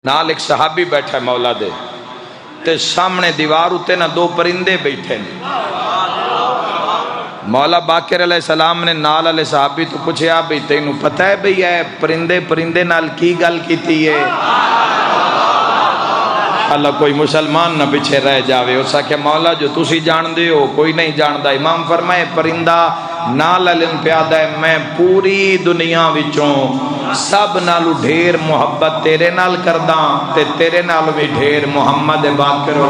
نال ایک صحابی بیٹھا ہے مولا دے تے سامنے دیوار اتے نہ دو پرندے بیٹھے مولا باقر علیہ السلام نے نال علیہ صحابی تو پوچھیا بھی تینوں پتہ ہے بھئی ہے پرندے نال کی گل کیتی ہے اللہ کوئی مسلمان نہ پیچھے رہ جاوے اسا کہ مولا جو تسی جان دے ہو کوئی نہیں جاندا امام فرمائے پرندہ نال علم پیادا ہے میں پوری دنیا وچوں سب نالو ڈھیر محبت تیرے نال کرداں تے تیرے نال بھی ڈھیر محمد باقر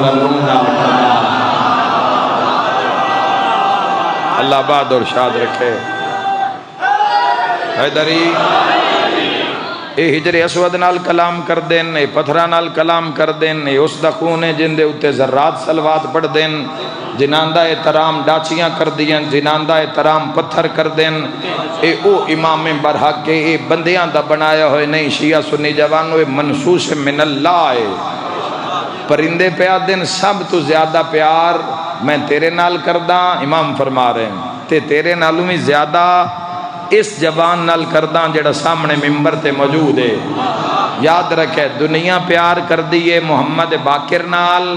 اللہ باد اور شاد رکھے حیدری اے ہجر اسود نال کلام کر دین اے پتھرہ نال کلام کر دین اے اس دا خون ہے جن دے اتے ذرات سلوات پڑھ دین جناندہ احترام ڈاچیاں کر دین جناندہ احترام پتھر کر دین اے او امام برحق کے اے بندیاں دا بنایا ہوئے نہیں شیعہ سنی جوانو اے منسوس من اللہ ہے پرندے پیار دین سب تو زیادہ پیار میں تیرے نال کرداں امام فرما رہے ہیں تے تیرے نالوں میں زیادہ اس جوان نال کرداں جڑا سامنے ممبر تے موجود ہے یاد رکھے دنیا پیار کر دیئے محمد باقر نال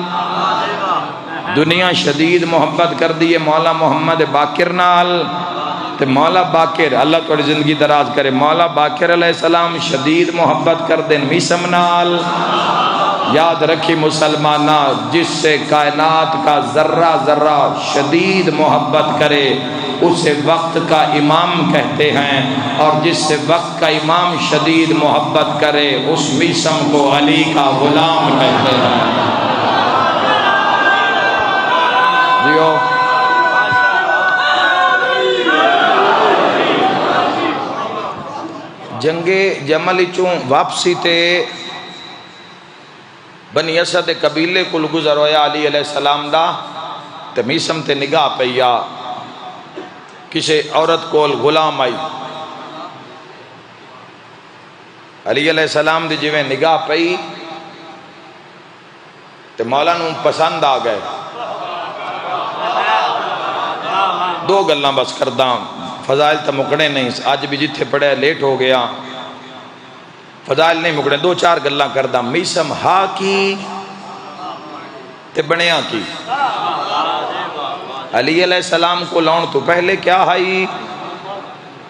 دنیا شدید محبت کر دیئے مولا محمد باقر نال تے مولا باقر اللہ توڑی زندگی دراز کرے مولا باقر علیہ السلام شدید محبت کر دیں میسم نال یاد رکھی مسلمانہ جس سے کائنات کا ذرہ ذرہ شدید محبت کرے اسے وقت کا امام کہتے ہیں اور جس سے وقت کا امام شدید محبت کرے اس میسم کو علی کا غلام کہتے ہیں دیو جنگ جمل چوں واپسی تے بنی اسد قبیلے کل گزر ہویا علی علیہ السلام دا تے میسم تے نگاہ پیا کسی عورت کول غلام آئی علی علیہ السلام دی جویں نگاہ پئی تے مولا نوں پسند آ گئے دو گلاں بس کرداں فضائل تا مکڑے نہیں آج بھی جتھے پڑھے لیٹ ہو گیا فضائل نہیں مکڑے دو چار گلاں کرداں میسم ہا کی تے بنیا کی علی علیہ السلام کو لاؤن تو پہلے کیا ہائی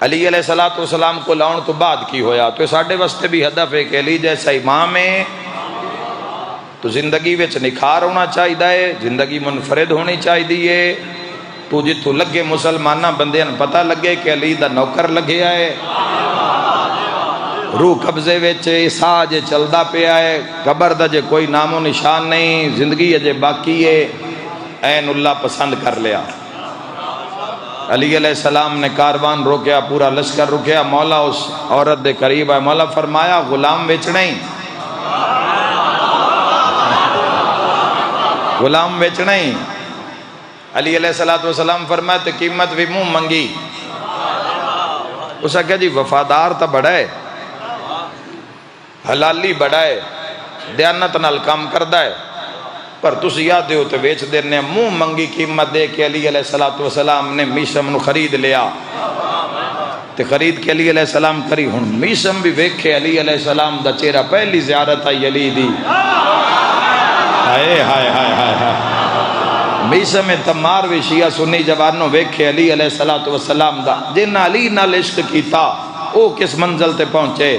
علی علیہ السلام کو لاؤن تو بعد کی ہویا تو ساڑھے واسطے بھی ہدف ہے کہ علی جیسا امام ہے تو زندگی وچ نکھار ہونا چاہیے زندگی منفرد ہونی چاہیے تو جتھو لگے مسلمانہ بندے پتہ لگے کہ علی دا نوکر لگے آئے روح قبضے وچ ساج چلدا پیا ہے قبر دا جے کوئی نام و نشان نہیں زندگی اجے باقی ہے این اللہ پسند کر لیا علی علیہ السلام نے کاروان روکیا پورا لشکر رکیا مولا اس عورت دے قریب ہے مولا فرمایا غلام بیچنا ہی غلام بیچنا ہی علی علیہ السلام فرمایا تو قیمت بھی منہ منگی اسا کہا جی وفادار تا بڑا ہے حلالی بڑا ہے دیانت نال کام کردہ ہے پر تسی یاد دیو تو بیچ دینے منہ منگی قیمت دے کے علی علیہ السلام نے میسم نو خرید لیا تے خرید کے علی علیہ السلام کری ہن میسم بھی ویکھے علی علیہ السلام دا چہرہ پہلی زیارت آئی علی دی ہائے ہائے ہائے ہائے میسم تمار بھی شیعہ سنی جوانوں ویکھے علی علیہ السلام دا جن علی نال عشق کیتا او کس منزل تے پہنچے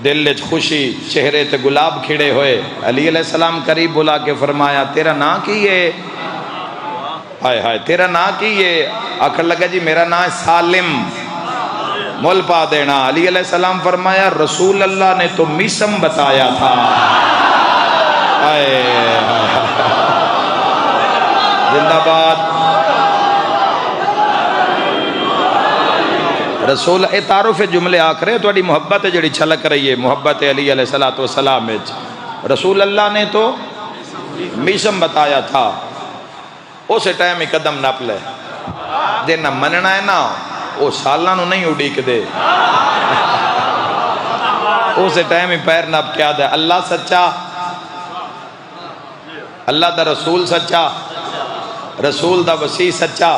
دل وچ خوشی چہرے تے گلاب کھڑے ہوئے علی علیہ السلام قریب بلا کے فرمایا تیرا نام کی ہے ہائے ہائے تیرا نام کی ہے آخر لگا جی میرا نام سالم مول پا دینا علی علیہ السلام فرمایا رسول اللہ نے تو میسم بتایا تھا ہائے زندہ باد رسول اے تعارف جملے آکھرے تو اڈی محبت ہے جڑی چھلک رہی ہے محبت علی علیہ السلام رسول اللہ نے تو میسم بتایا تھا اسے ٹائم ہی قدم نپ لے دے نہ مننا ہے نا وہ سالہ نو نہیں اڈیک دے اسے ٹائم ہی پیر نپ کیا دے اللہ سچا اللہ دا رسول سچا رسول دا وسیع سچا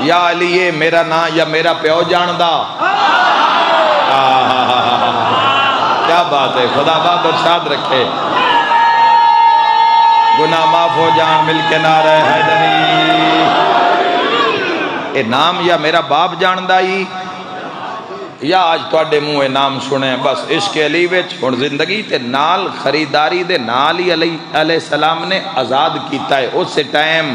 یا علی میرا نا یا میرا پیو جاندہ کیا بات ہے، خدا بات اور شاد رکھے، گناہ معاف ہو جان، مل کے نعرہ حیدری۔ اے نام یا میرا باپ جاندہ ہی یا آج تواڈے منہ نام سنے، بس عشق علی وچ ہن زندگی تے نال خریداری دے نال ہی علیہ السلام نے آزاد کیتا ہے۔ اس سے ٹائم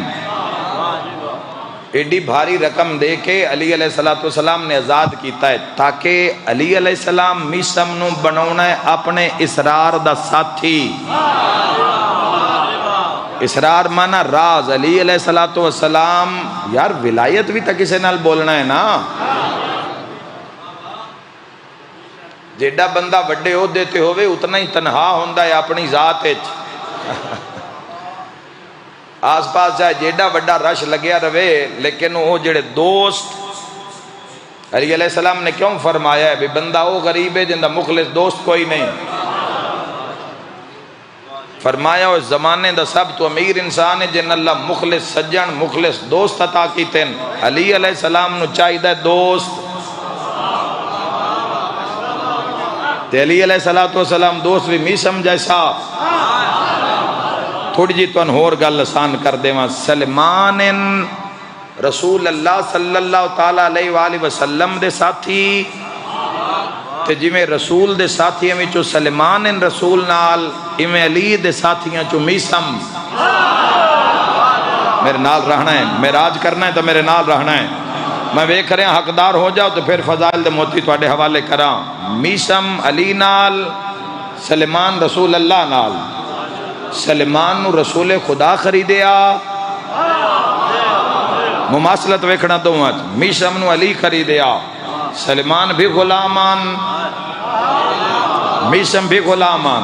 ایڈی بھاری رقم دے کے علی علیہ السلام نے آزاد کیتا ہے تاکہ علی علیہ السلام میسم نو بناونا ہے اپنے اسرار دا ساتھی۔ اسرار مانا راز، علی علیہ السلام یار ولایت بھی تا کسے نال بولنا ہے نا، جیڑا بندہ وڈے عہدے تے ہوئے اتنا ہی تنہا ہوندا ہے اپنی ذات وچ، آس پاس جائے جیڑا وڈا رش لگیا رہے، لیکن وہ جڑے دوست، علی علیہ السلام نے کیوں فرمایا ہے بھی بندہ وہ غریب ہے جندہ مخلص دوست کوئی نہیں، فرمایا اس زمانے دا سب تو امیر انسان ہے جن اللہ مخلص سجن مخلص دوست عطا کیتے ہیں۔ علی علیہ السلام نو چاہیدہ دوست، تے علی علیہ السلام دوست بھی میسم جیسا۔ تھوڑی جی تو انہور گل آسان کر دے وہاں، سلمان رسول اللہ صلی اللہ تعالیٰ علیہ وآلہ وسلم دے ساتھی تے جی میں رسول دے ساتھیاں میں چو سلمان رسول نال ایویں علی دے ساتھیاں چو میسم۔ میرے نال رہنا ہے، معراج کرنا ہے تو میرے نال رہنا ہے، میں ویکھ رہے ہیں حقدار ہو جاؤ تو پھر فضائل دے موتی تواڈے حوالے کراں۔ میسم علی نال، سلمان رسول اللہ نال۔ سلمان نو رسول خدا خریدیا، مماثلت ویکھنا تو وہاں میسم نو علی خریدیا، سلمان بھی غلامان، میسم بھی غلامان۔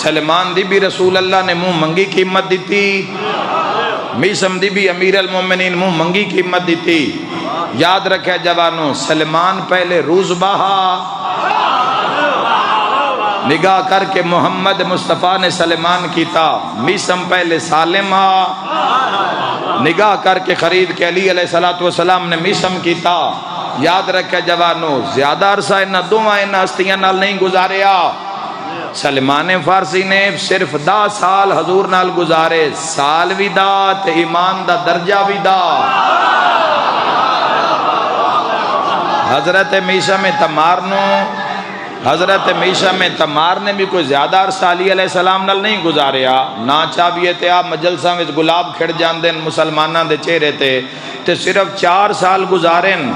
سلمان دی بھی رسول اللہ نے منہ منگی قیمت دیتی، میسم دی بھی امیر المومنین منہ منگی قیمت دیتی۔ یاد رکھے جوانوں، سلمان پہلے روز بہا، نگاہ کر کے محمد مصطفیٰ نے سلمان کیتا، میسم پہلے سالم نگاہ کر کے خرید کے علی علیہ السلام نے میسم کیتا۔ یاد رکھے جوانوں، زیادہ عرصہ انہاں دوواں انہاں ہستیاں نال نہیں گزاریا، سلمان فارسی نے صرف 10 سال حضور نال گزارے، سال بھی دا تے ایمان دا درجہ بھی دا۔ حضرت میسم تمار نے بھی کوئی زیادہ عرصہ علی علیہ السلام نال نہیں گزاریا، نہ چاہیے تے آپ مجلساں وچ گلاب کھڑ جاندے مسلماناں دے چہرے تے صرف 4 سال گزارن،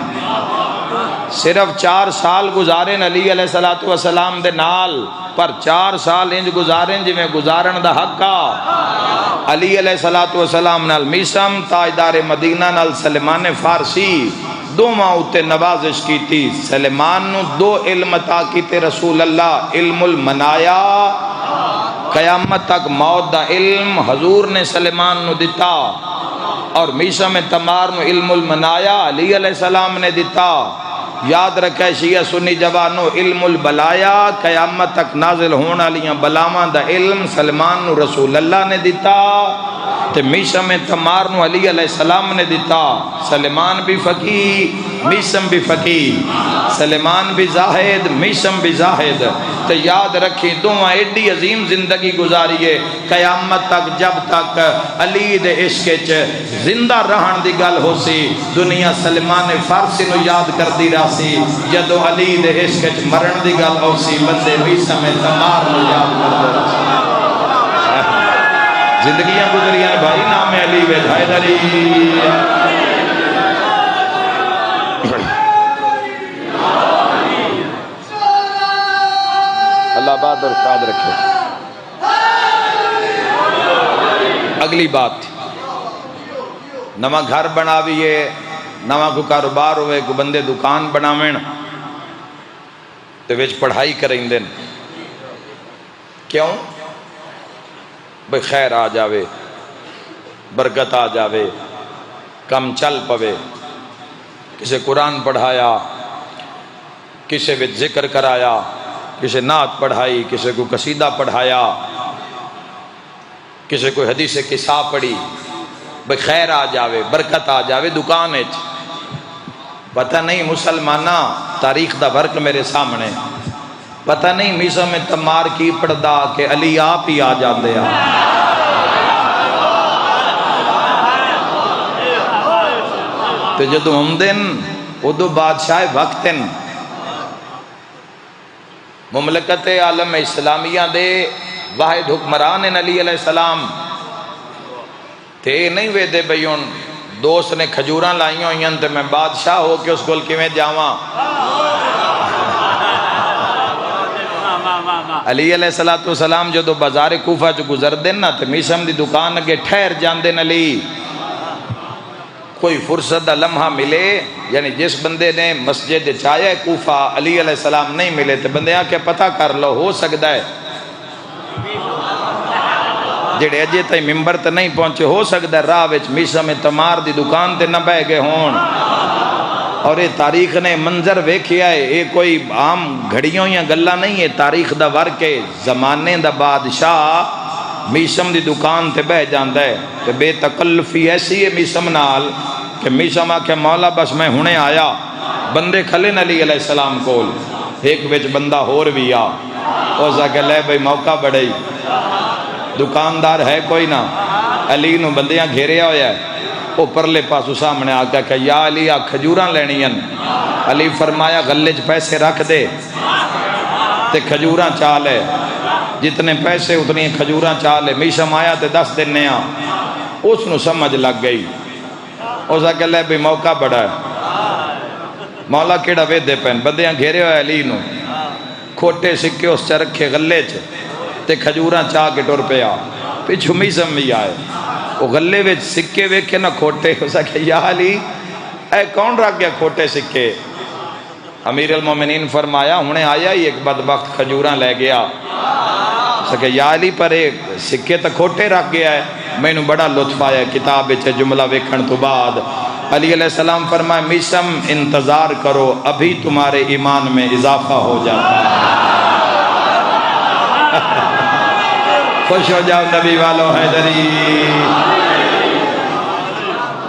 صرف 4 سال گزارن علی علیہ السلام دے نال، پر 4 سال انج گزارن جی میں گزارن دا حق آ۔ علی علیہ السلام نال میسم، تاجدار مدینہ نال سلمان فارسی، دوواں اتے نوازش کیتی۔ سلمان نو 2 علم عطا کیتے رسول اللہ، علم المنایا، قیامت تک موت دا علم حضور نے سلمان نو دتا، اور میسم تمار نو علم المنایا علی علیہ السلام نے دتا۔ یاد رکھے شیعہ سنی جوانو، علم البلایا، قیامت تک نازل ہونے والیاں بلاواں دا علم سلمان نو رسول اللہ نے دتا، تے میسم تمار نو علی علیہ السلام نے دتا۔ سلمان بھی فقیہ، میسم بھی فقیہ، سلمان بھی زاہد، میسم بھی زاہد۔ تو یاد رکھی دوواں ایڈی عظیم زندگی گزاریے، قیامت تک جب تک علی دے عشق وچ زندہ رہن دی گل ہو سی، دنیا سلمان فارسی نو یاد کردی راسی، جدو علی دے عشق وچ مرن دی گل ہو سی، بندے میسم تمار نو یاد کردے راسی۔ زندگیاں گزریاں بھائی، نام علی وے حیدری۔ اللہ بات اور شاد رکھے۔ اگلی بات، نواں گھر بناویے، نواں کو کاروبار ہوئے، کو بندے دکان بناویں تے وچ پڑھائی کریں دن، کیوں؟ بھئی خیر آ جاوے، برکت آ جاوے، کم چل پوے، کسے قرآن پڑھایا، کسے وچ ذکر کرایا، کسے نعت پڑھائی، کسے کو قصیدہ پڑھایا، کسے کو حدیث قصہ پڑھی، بھئی خیر آ جاوے، برکت آ جاوے دکان وچ۔ پتہ نہیں مسلمانہ، تاریخ دا ورق میرے سامنے، پتہ نہیں میسم تمار کی پڑدا کہ علی آپ ہی آ جاندے ہیں۔ تو جدو ہمدن ادو بادشاہ وقتن مملکت عالم اسلامیہ دے واحد حکمران علی علیہ السلام تے نہیں وے دے بیون دوست نے کھجوراں لائیں ہوئیں تے میں بادشاہ ہو کے اس کول کیویں جاواں۔ علی علیہ السلام جو دو بازار کوفہ جو گزر دن نا تے میسم دی دکان اگے ٹھہر جاندن علی کوئی فرصت دا لمحہ ملے، یعنی جس بندے نے مسجد چایا کوفہ علی علیہ السلام نہیں ملے تے بندے آ کے پتہ کر لو ہو سکتا ہے جڑے اجے تائیں ممبر تے نہیں پہنچے ہو سکتا ہے راہ وچ میسم تمار دی دکان تے نہ بہ گئے ہون۔ اور یہ تاریخ نے منظر ویکھیا ہے، یہ کوئی عام گھڑیوں یا گلا نہیں ہے، تاریخ دا ورک ہے۔ زمانے دا بادشاہ میسم دی دکان تے بہ جاندا ہے تے بے تکلفی ایسی ہے میسم نال کہ میسم آکھے مولا بس میں ہنے آیا، بندے کھلے علی علیہ السلام کول، ایک وچ بندہ ہور بھی آ اس آکھے لے بھئی موقع بڑے ہی دکاندار ہے کوئی نہ، علی نو بندیاں گھیریا ہویا ہے، وہ پرلے پاسو سامنے آکے کہ یا علی آ کھجوراں لینی ہیں۔ علی فرمایا غلے پیسے رکھ دے تے کھجوراں چالے، جتنے پیسے اتنی کھجوراں چالے۔ میسم آیا تے 10 دینے آ، اس نو سمجھ لگ گئی، اس آکے لے بھی موقع بڑا ہے مولا کیڑا وے دے پین، بندیاں گھیرے ہوئے علی نو، کھوٹے سکے اس چرکھے غلے چ تے کھجوراں چاہ کے ٹر پیا، پیچھو میسم بھی آئے، وہ غلے وچ سکے ویکھے نہ کھوٹے، اس آکے یا علی اے کون رکھ گیا کھوٹے سکے؟ امیر المومنین فرمایا ہونے آیا ہی ایک بدبخت کھجوراں لے گیا، سکے یا علی پر ایک سکے تا کھوٹے رکھ گیا ہے، میں نے بڑا لطف آیا کتاب چھے جملہ ویکھن تو بعد۔ علی علیہ السلام فرمائے میسم انتظار کرو ابھی تمہارے ایمان میں اضافہ ہو جاتا ہے۔ خوش ہو جاؤ نبی والو حیدری۔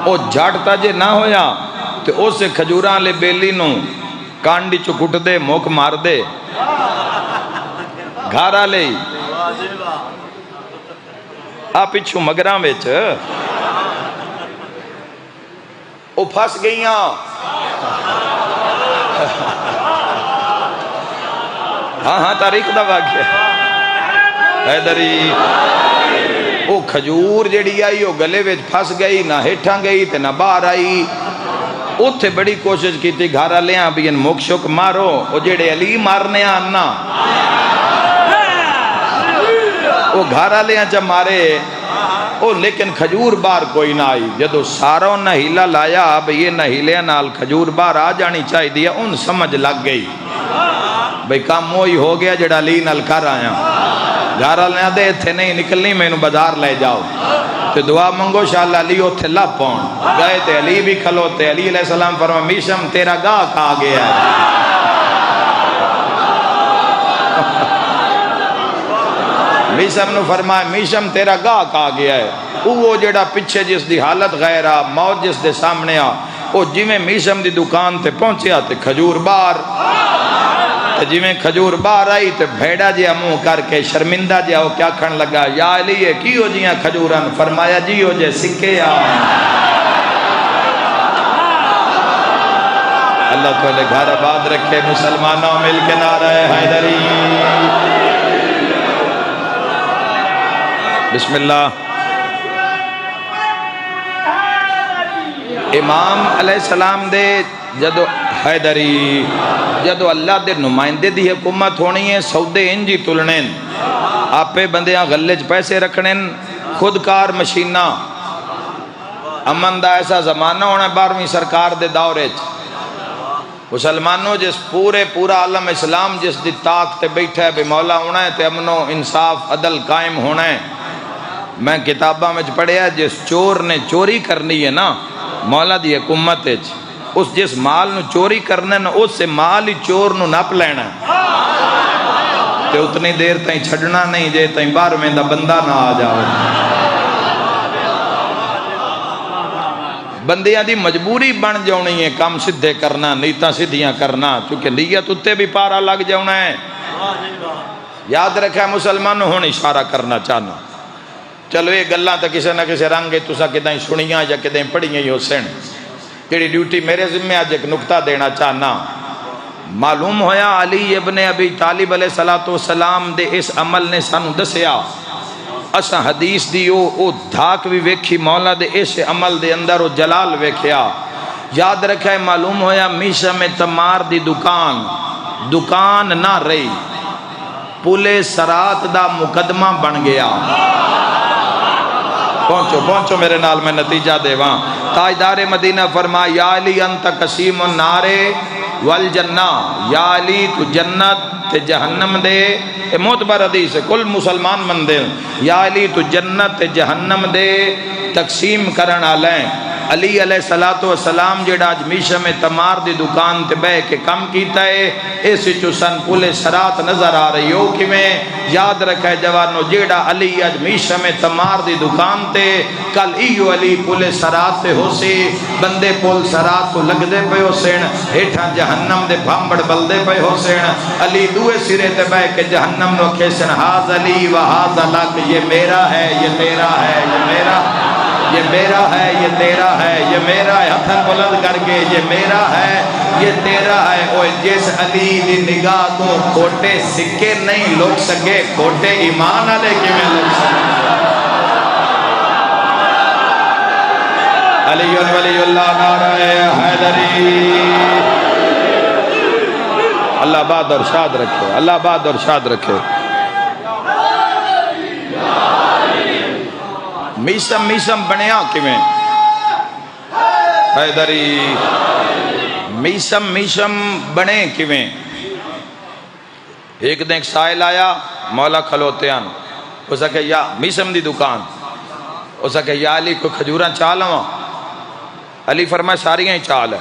او جھاٹتا جے نہ ہویا تو اس سے کھجوراں لے بیلی نو کانڈی چو کٹ دے موک مار دے گھارا لے آ پچھو مگراں ویچ او پھس گئیاں، ہاں تاریخ دا واقعہ حیدری۔ او کھجور جڑی آئی او گلے وچ پھس گئی، نہ ہیٹھاں گئی تے نہ باہر آئی، اتھے بڑی کوشش کی تھی گھارا لے آن بھی ان مک شک مارو، او جڑے علی مارنے آنا او گھارا لے آن چا مارے، او لیکن کھجور بار کوئی نہ آئی۔ جدو ساروں نہ ہیلا لایا اب یہ نہ ہیلے نال کھجور بار آ جانی چاہی دیا، ان سمجھ لگ گئی بھئی کام موئی ہو گیا جڑا علی نال کر آیا، گھارا لے دے تھے نہیں نکلنی میں انہوں بازار لے جاؤ تو دعا منگو شاءاللہ علی اتھے لب پون گئے تے علی بھی کھلوتے۔ علی علیہ السلام فرما میسم تیرا گاہ کھا گیا ہے۔ میسم نو فرمائے میسم تیرا گاہ کھا گیا ہے۔ وہ جڑا پچھے جس دی حالت غیرہ موت جس دے سامنے آ، وہ جی میں میسم دی دکان تے پہنچے آتے کھجور بار، جی میں کھجور باہر آئی تو بھیڑا جیا منہ کر کے شرمندہ جیا وہ کیا کھن لگا یا علی یہ کی ہو جیاں کھجوران؟ فرمایا جی ہو جے سکے آن۔ اللہ تعالی گھر آباد رکھے، مسلمانوں مل کے نعرہ حیدری۔ بسم اللہ۔ امام علیہ السلام دے جدو حیدری جدو اللہ دے نمائندے دی حکومت ہونی ہے، سودے انجی تلنین، آپے بندیاں غلج پیسے رکھنین، خودکار مشینہ، امن دا ایسا زمانہ ہونا ہے 12ویں سرکار دے دورے مسلمانوں جس پورا عالم اسلام جس دی طاقت تے بیٹھا ہے بے مولا ہونا ہے تے امن و انصاف عدل قائم ہونا ہے۔ میں کتابہ میں پڑھیا جس چور نے چوری کرنی ہے نا مولا دی حکومت ہے، اس جس مال نو چوری کرنے نا اس سے مال ہی چور نو نپ لینا تے اتنی دیر تائیں چھڑنا نہیں جے تائیں 12ویں دا بندہ نہ آ جاؤ۔ بندیاں دی مجبوری بن جاؤنی ہے کام سدھے کرنا، نیتاں سدھیاں کرنا، چونکہ نیت اتے بھی پارا لگ جاؤنا ہے۔ یاد رکھا مسلمان ہوں اشارہ کرنا چاہنا چلو یہ گلاں تو کسی نہ کسی رنگ تسا کدیں سنیاں یا کدیں پڑھیاں ہی ہو سن جڑی ڈیوٹی میرے ذمہ آج ایک نقطہ دینا چاہنا معلوم ہویا علی ابن ابی طالب علیہ السلام دے اس عمل نے سانو دسیا اسا حدیث دی او دھاک بھی ویکھی مولا دے اس عمل دے اندر او جلال ویکھیا یاد رکھا ہے معلوم ہویا میشم تمار دی دکان نہ رہی پولے سرات دا مقدمہ بن گیا پہنچو میرے نال میں نتیجہ دے وہاں تاجدار مدینہ فرما یا علی انت قسیم النار والجنہ یا علی تو جنت تے جہنم دے اے معتبر حدیث ہے کل مسلمان من دے یا علی تو جنت تے جہنم دے تقسیم کرن آلیں علی علیہ السلام جیڑا اج میشم تمار دی دکان تے بہ کے کم کیتا ہے اس وچوں سن پولے سرات نظر آ رہی ہو کیویں یاد رکھے جوانو جیڑا علی اج میشم تمار دی دکان تے کل ایو علی پولے سرات تے ہو سی بندے پول سرات تو لگ دے پے ہو سین ہیٹھاں جہنم دے بھامبڑ بل دے پے ہو سین علی دوے سرے تے بہ کے جہنم نو کھیسن ہاذ علی و ہاذ لک یہ میرا ہے یہ تیرا ہے یہ میرا یہ میرا ہے یہ تیرا ہے یہ میرا ہے ہتھن بلند کر کے یہ میرا ہے یہ تیرا ہے اوہ جس علی دی نگاہ تو کھوٹے سکے نہیں لوگ سکے کھوٹے ایمان علیہ کی میں لوگ سکے علی ولی اللہ نعرہ حیدری اللہ باد اور شاد رکھے اللہ باد اور شاد رکھے میسم بنیا کیویں حیدری میسم بنے کیویں ایک دن ایک سائل آیا مولا کھلوتے ہیں اسا کہ یا میسم دی دکان اسا کہ یا علی کوئی کھجوراں چال ہوا علی فرمائے ساریاں ہی چال ہے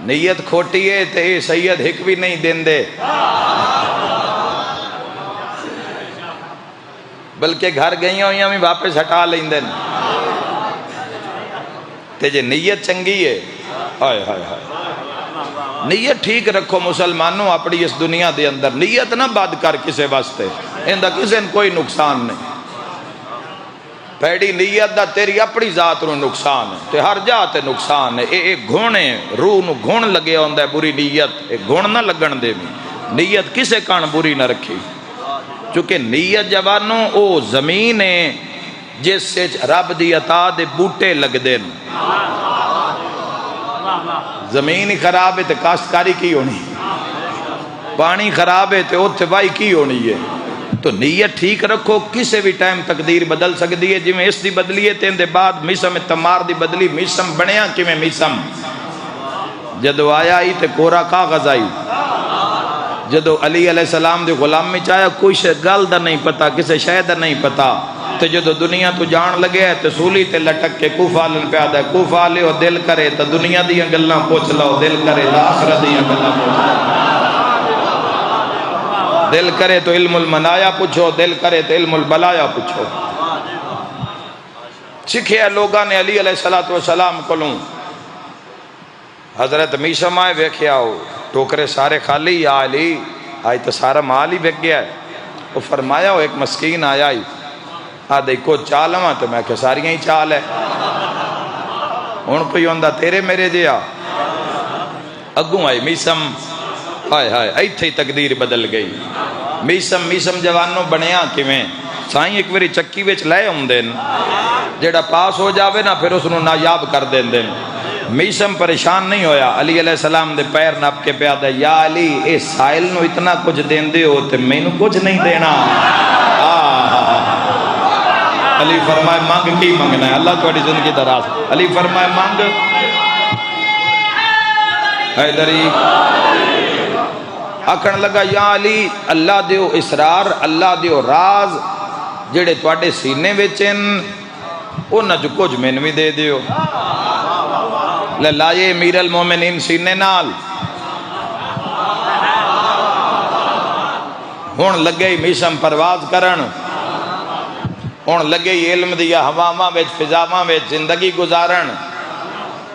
نیت کھوٹی ہے تے سید ہک بھی نہیں دین دے بلکہ گھر گئی ہوئی ہمیں واپس ہٹا لیں دن تے جے نیت چنگی ہے آئے ہائے ہائے نیت ٹھیک رکھو مسلمانوں اپنی اس دنیا دے اندر نیت نہ بد کر کسے واسطے اندہ کسے کوئی نقصان نہیں پیڑی نیت دا تیری اپنی ذات رو نقصان ہے تے ہر جاتے نقصان ہے ایک گھونے روح نو گھون لگے ہوندہ ہے بری نیت ایک گھون نہ لگن دے بھی نیت کسے کان بری نہ رکھی چونکہ نیت جوانوں او زمین ہے جس سے رب دی عطا دے بوٹے لگ دین زمین ہی خراب ہے تے کاشتکاری کی ہونی پانی خراب ہے تے اتوائی کی ہونی ہے تو نیت ٹھیک رکھو کسے بھی ٹائم تقدیر بدل سکتی ہے جی میں اس دی بدلی ہے تین دے بعد میسم تمار دی بدلی میسم بنیا کی میں میسم جدو آیا ہی تے کورا کاغذ آئی جدو علی علیہ السلام دے غلام میں چاہیا کوئی گل دا نہیں پتا کسے شاید دا نہیں پتا تو جدو دنیا تو جان لگے ہے تو سولی تے لٹک کے کوفہ لن پیادا ہے کوفہ لے ہو دل کرے تو دنیا دیا گلنا پوچھ لاؤ دل کرے تو آخرت دیا گلنا پوچھ لاؤ دل کرے تو علم المنایا پوچھو دل کرے تو علم البلایا پوچھو سکھے لوگاں نے علی علیہ السلام کو لوں حضرت میسم آئے ویکھیا ہو ٹوکرے سارے خالی یا علی آئی تو سارا مال ہی بک گیا ہے وہ فرمایا ہو ایک مسکین آیا ہی آدھے کو چال ہوا تو میں کہ ساریاں ہی چال ہے ان کو یوندہ تیرے میرے دیا اگوں آئی میسم ہائے ہائے ایتھے تقدیر بدل گئی میسم جوانوں بنیا کیویں سائیں ایک وری چکی وچ لائے ہوں دن جیڑا پاس ہو جاوے نا پھر اس نو نایاب کر دین دن میسم پریشان نہیں ہویا علی علیہ السلام دے پیر نپ کے پیادا یا علی اے سائل نو اتنا کچھ دین دے ہو تے میں نو کچھ نہیں دینا علی فرمائے مانگ کی منگنا ہے اللہ تھوڑی زندگی دراز علی فرمائے مانگ حیدری آکھن لگا یا علی اللہ دیو اسرار اللہ دیو راز جڑے تواڈے سینے وچن انہاں جو کچھ مینوں بھی دے دیو لائے امیر المومنین سینے نال ہون لگے میسم پرواز کرن ہون لگے علم دیا ہواواں وچ فضاواں وچ زندگی گزارن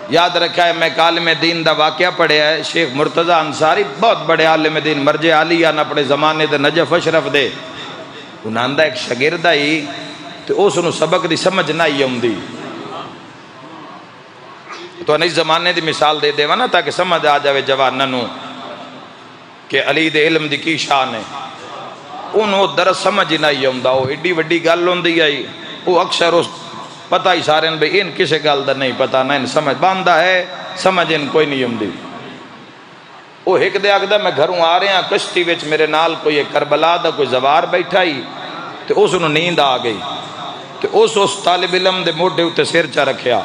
یاد رکھا ہے، میں عالم دین دا واقعہ پڑھیا ہے، شیخ مرتضی انصاری بہت بڑے عالم دین مرجع عالیہ نہ اپنے زمانے دے نجف اشرف دے، انہاں دا ایک شاگرد آئی تو اس نو سبق دی سمجھ نہ آئی ہوندی، تو انہی زمانے دی مثال دے دیوا نا تاکہ سمجھ آ جاوے جواناں نو کہ علی دے علم دی کی شان ہے، انہوں درس سمجھ نہ آئی ہوندا، وہ ایڈی وڈی گل ہوندی آئی، وہ اکثر اس پتہ ہی سارے بھئی ان کسے گل دا نہیں پتہ نہ ان سمجھ باندھا ہے، سمجھ ان کوئی نہیں ہوندی۔ وہ ایک دے آگدہ میں گھروں آ رہے ہیں کشتی وچ میرے نال کوئی کربلا دا کوئی زوار بیٹھا ہی، تو اس انہوں نیند آ گئی، تو اس طالب علم دے موڈے ہوتے سیر چا رکھیا،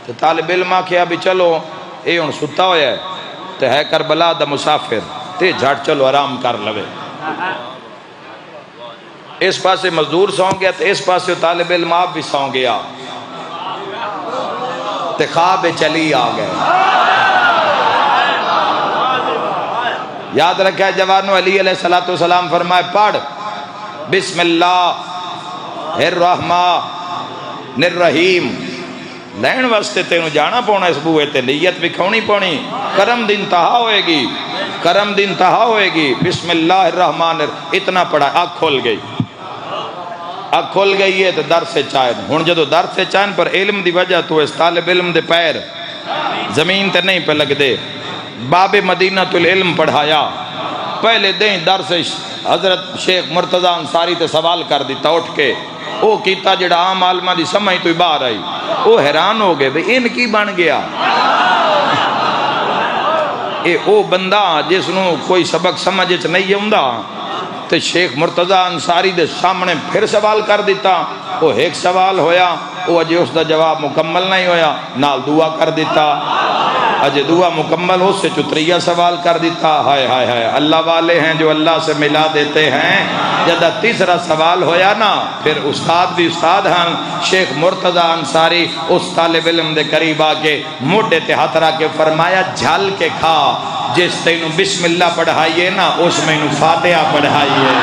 تو طالب علم آکھیا بھی چلو اے ان ستا ہویا ہے تو ہے کربلا دا مسافر تے جھٹ چلو آرام کر لوے، اس پاسے مزدور سون گیا تو اس پاسے طالب علم آپ بھی سون گیا، تے خواب چلی آ گئے۔ یاد رکھا ہے جوانو، علی علیہ السلام فرمائے پڑھ بسم اللہ الرحمن الرحیم، لین واسطے تینوں جانا پونا اس بوئے تے نیت بھی کھونی پونی، کرم دی انتہا ہوئے گی، کرم دی انتہا ہوئے گی، بسم اللہ الرحمن اتنا پڑھا، آنکھ کھول گئی، آنکھ کھول گئی ہے تو در سے چائن، ہن جدو در سے چائن پر علم دی وجہ تو اس طالب علم دے پیر زمین تے نہیں پہ لگ دے، باب مدینہ العلم پڑھایا، پہلے دیں در سے حضرت شیخ مرتضی انصاری تے سوال کر دیتا اٹھ کے، او کیتا جڑا عام عالمہ دی سمجھ تو باہر آئی، او حیران ہو گئے بھئی ان کی بن گیا، اے او بندہ جس نو کوئی سبق سمجھ نہیں ہوندا، تو شیخ مرتضی انصاری دے سامنے پھر سوال کر دیتا، وہ ایک سوال ہویا، وہ اجے اس دا جواب مکمل نہیں ہویا، نال دعا کر دیتا، اجے دعا مکمل ہو سے چتریہ سوال کر دیتا، ہائے ہائے ہائے، اللہ والے ہیں جو اللہ سے ملا دیتے ہیں، جدہ تیسرا سوال ہویا نا، پھر استاد بھی استاد ہیں، شیخ مرتضی انصاری اس طالب علم دے قریب آکے موڈے تے ہاتھ رکھ کے فرمایا جھل کے کھا، جس تینوں بسم اللہ پڑھائیے نا اس میں انہوں فاتحہ پڑھائیے،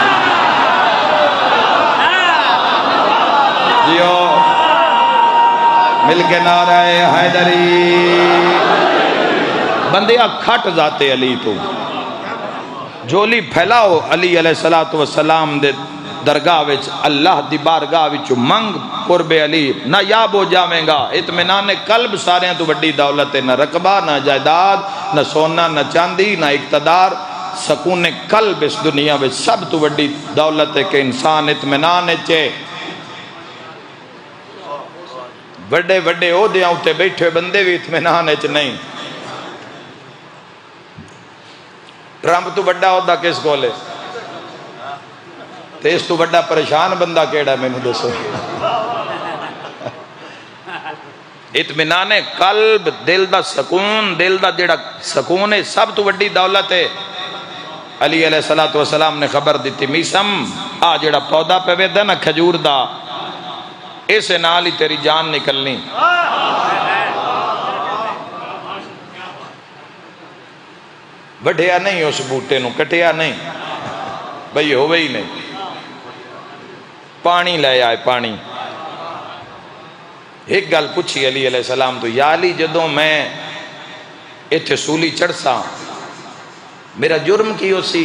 جیو مل کے نعرہ حیدری، بندیا کھٹ ذات علی تو جولی پھیلاؤ علی علیہ السلام دے درگاہ وچ اللہ دی بارگاہ وچ منگ قرب علی نہ یاب ہو جاویں گا، اطمینان قلب سارے تو بڑی دولت ہے، نہ رقبہ نہ جائیداد نہ سونا نہ چاندی نہ اقتدار، سکون قلب اس دنیا وچ سب تو بڑی دولت ہے کہ انسان اطمینان چے، بڑے بڑے عہدیاں اتے بیٹھے بندے بھی اطمینان چ نہیں، ٹرمپ تو بڑا عہدہ کس کو لے تے اس تو بڑا پریشان بندہ کیڑا میں نے دسو، اطمینان قلب دل دا سکون، دل دا جڑا سکون ہے سب تو بڑی دولت ہے۔ علی علیہ السلام نے خبر دیتی میسم آ جڑا پودا پہ ویدا نا کھجور دا، اسے نال ہی تیری جان نکلنی، بڑھیا نہیں اس بوٹے نو کٹیا نہیں بھئی ہوئے ہی نہیں، پانی لے آئے، پانی ایک گل پوچھی علی علیہ السلام تو، یا علی جدوں میں ایتھے سولی چڑھ سا میرا جرم کی ہو سی؟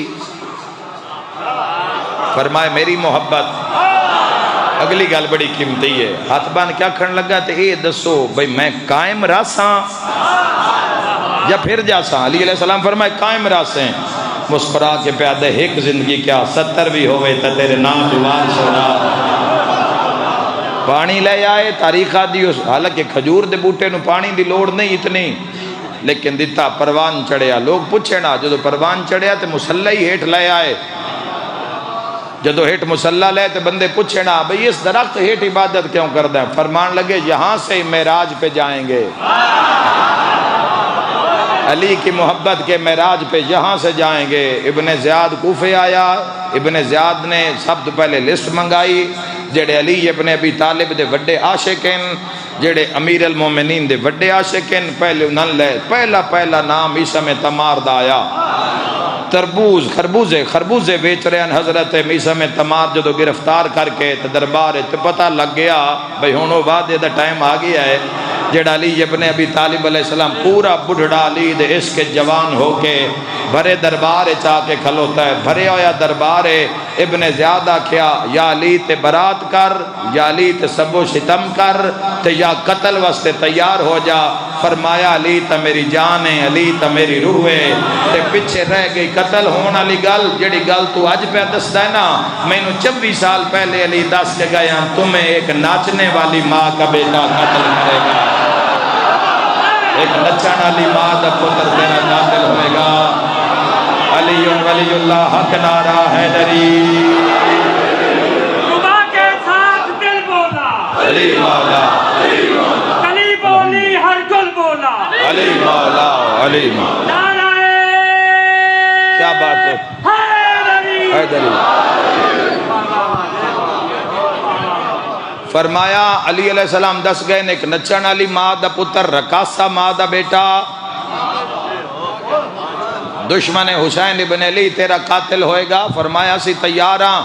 فرمائے میری محبت۔ اگلی گل بڑی قیمتی ہے، ہاتھ بان کیا کھڑن لگا تے اے دسو بھئی میں قائم راساں یا پھر جاساں؟ علی علیہ السلام فرمائے قائم راسیں، مسکرا کے پیادے ایک زندگی کیا 70 بھی ہوئے تا تیرے نام دوار سونا، پانی لے آئے، تاریخ آدھی، حالانکہ کھجور دے بوٹے نو پانی دی لوڑ نہیں اتنی، لیکن دیتا پروان چڑھیا، لوگ پوچھے نا جدو پروان چڑھیا تے مسلح ہی ہیٹ لے آئے، جدو ہیٹ مسلح لے تے بندے پوچھے نا بھئی اس درخت ہیٹ عبادت کیوں کر دیں؟ فرمان لگے یہاں سے معراج پہ جائیں گے، علی کی محبت کے معراج پہ یہاں سے جائیں گے۔ ابن زیاد کوفے آیا، ابن زیاد نے سب تو پہلے لسٹ منگائی، جڑے علی ابن ابی طالب دے وڈے عاشقین، جڑے امیر المومنین دے وڈے عاشقین، پہلے انہوں لے پہلا نام عیسیٰ میں تمار دا آیا، تربوز خربوزے بیچ رہے ہیں حضرت عیسیٰ میں تمار جدو گرفتار کر کے دربار تے پتہ لگ گیا بھئی ہونو وعدے دا ٹائم آ گیا ہے، جڑا علی ابن ابی طالب علیہ السلام پورا بڑھڑا علی دے عشق جوان ہو کے بھرے دربار چاہ کے کھلوتا ہے، بھرے ہویا دربار ابن زیادہ کیا یا علی تے برات کر، یا علی تے سب و شتم کر، تے یا قتل واسطے تیار ہو جا۔ فرمایا علی تا میری جان ہے، علی تا میری روح ہے، تے پیچھے رہ گئی قتل ہون والی گل، جڑی گل تو اج پہ دسدا ہے نا، مینوں 24 سال پہلے علی دس کے گیا تمہیں ایک ناچنے والی ماں کا بیٹا قتل کرے گا، ایک نچن والی ماں دا پتر تیرا قاتل ہوئے گا۔ علی ولی اللہ حق نعرہ حیدری، صبح کے ساتھ دل بولا، علی مولا، علی بولی ہر گل بولا، علی مولا، علی مولا، نعرہ کیا بات ہے حیدری۔ حیدری۔ فرمایا علی علیہ السلام دس گئے ایک نچن والی ماں دا پتر، رقاصہ ماں دا بیٹا، دشمن حسین ابن علی تیرا قاتل ہوئے گا۔ فرمایا سی تیار ہاں۔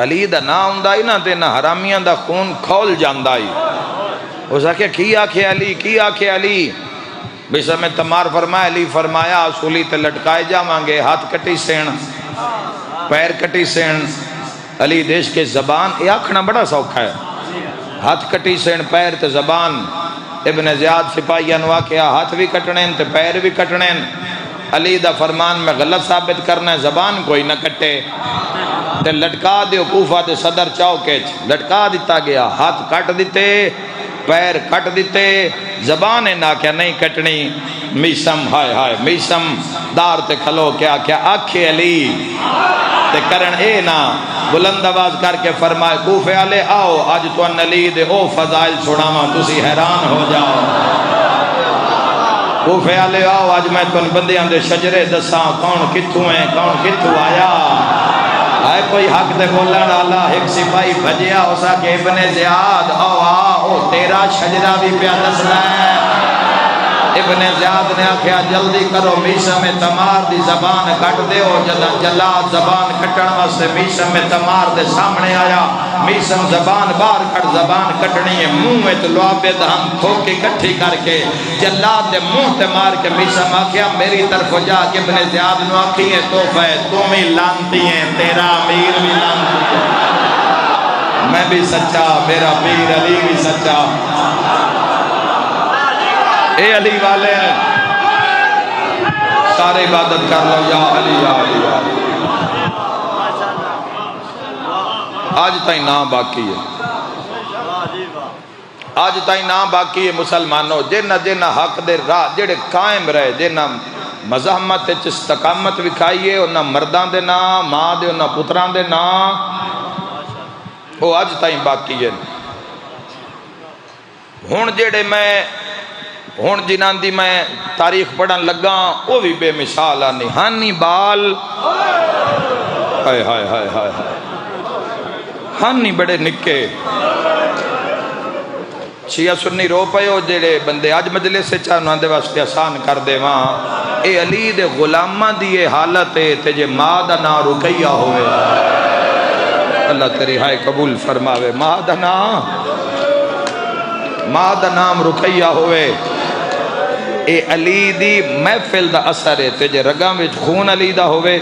علی دا نا ہوندا ہی نا تے نہ حرامیاں دا خون کھول جاندا ہی۔ اس آکھیا کی آکھے علی، کی آکھے علی؟ بس میں تمار فرمایا، علی فرمایا سولی تے لٹکائے جاواں گے، ہاتھ کٹی سین، پیر کٹی سین۔ علی دیش کے زبان یہ آکھنا بڑا سوکھا ہے، ہاتھ کٹی سین پیر تے زبان۔ ابن زیاد سپاہیاں نوا کیا ہاتھ بھی کٹنے تے پیر بھی کٹنے۔ علی دا فرمان میں غلط ثابت کرنا ہے، زبان کوئی نہ کٹے تے لٹکا دیو کوفہ دے صدر چوکے لٹکا دیتا گیا، ہاتھ کٹ دیتے، پیر کٹ دیتے، زبان نہ کیا نہیں کٹنی۔ میسم ہائے ہائے میسم دار تے کھلو کیا کیا آکھے علی تے کرن اے نا بلند آواز کر کے فرمائے کوفے والے آؤ اج تو علی دے او فضائل سناواں تسی حیران ہو جاؤ۔ کوفے والے آؤ اج میں تن بندیاں دے شجرے دساں کون کتھوں ہے کون کتھوں آیا۔ آئے کوئی حق دے بولن والا ایک سپاہی بھجیا اسا کہ ابن زیاد او آ او تیرا شجرہ بھی پیا دسنا ہے۔ ابن زیاد نے آکھیا جلدی کرو میسم تمار دی زبان کٹ دیو۔ جلاد زبان کٹن واسطے میسم تمار دے سامنے آیا۔ میسم زبان باہر کٹ زبان کٹنی ہے، منہ وچ لعابے دہن تھوکی کٹھی کر کے جلاد دے منہ تے مار کے میسم آکھیا میری طرف جا کے ابن زیاد نو آکھی ہے توفہ ہے تم ہی لانتی ہیں، تیرا امیر بھی لانتی ہے، میں بھی سچا، میرا پیر علی بھی سچا۔ اے علی والے ہیں سارے عبادت کر لو یا علی یا علی یا علی۔ آج تائیں نام باقی ہے، آج تائیں نام باقی ہے مسلمانوں جنہ جنہ حق دے راہ جڑے قائم رہے، جنہ مزاحمت استقامت وکھائیے، انہاں مردان دے نام ماں دے انہاں پتران دے نام وہ آج تائیں باقی ہے۔ ہون جڑے میں ہون جنہاں دی میں تاریخ پڑھن لگا وہ بھی بے مثال آنی ہانی بال ہائے ہائے ہائے ہائے ہانی بڑے نکے شیعہ سنی رو پئے ہو جڑے بندے آج مجلس سے چاہنوں دے واسطے آسان کر دے وہاں اے علی دے غلامہ دی یہ حالت ہے تے جے ماں دا نا رکیہ ہوئے اللہ تیری ہائے قبول فرماوے، ماں دا نام رکیہ ہوئے۔ اے علی دی محفل دا اثر ہے تے جے رگاں وچ خون علی دا ہوئے۔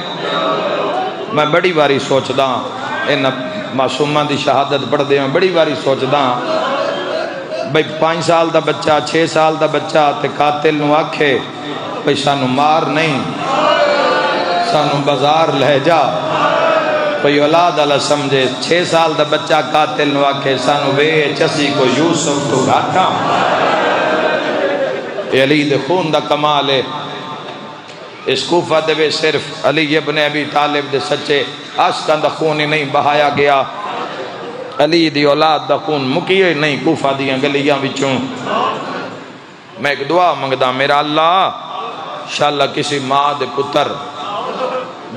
میں بڑی باری سوچدا ان معصوماں دی شہادت پڑھ دے میں بڑی باری سوچدا بھئی 5 سال دا بچہ 6 سال دا بچہ تے قاتل نو آکھے بھئی سانو مار نہیں سانو بازار لے جا، کوئی اولاد اللہ سمجھے 6 سال دا بچہ قاتل نو آکھے سانو ویچ اسی کو یوسف تو گھاٹا۔ اے علی دے خون دا کمال ہے۔ اس کوفہ دے وے صرف علی ابن ابی طالب دے سچے عاشقاں دا خون ہی نہیں بہایا گیا، علی دی اولاد دا خون مکیے نہیں کوفہ دیاں گلیاں وچوں۔ میں ایک دعا منگدا میرا اللہ انشاءاللہ کسی ماں دے پتر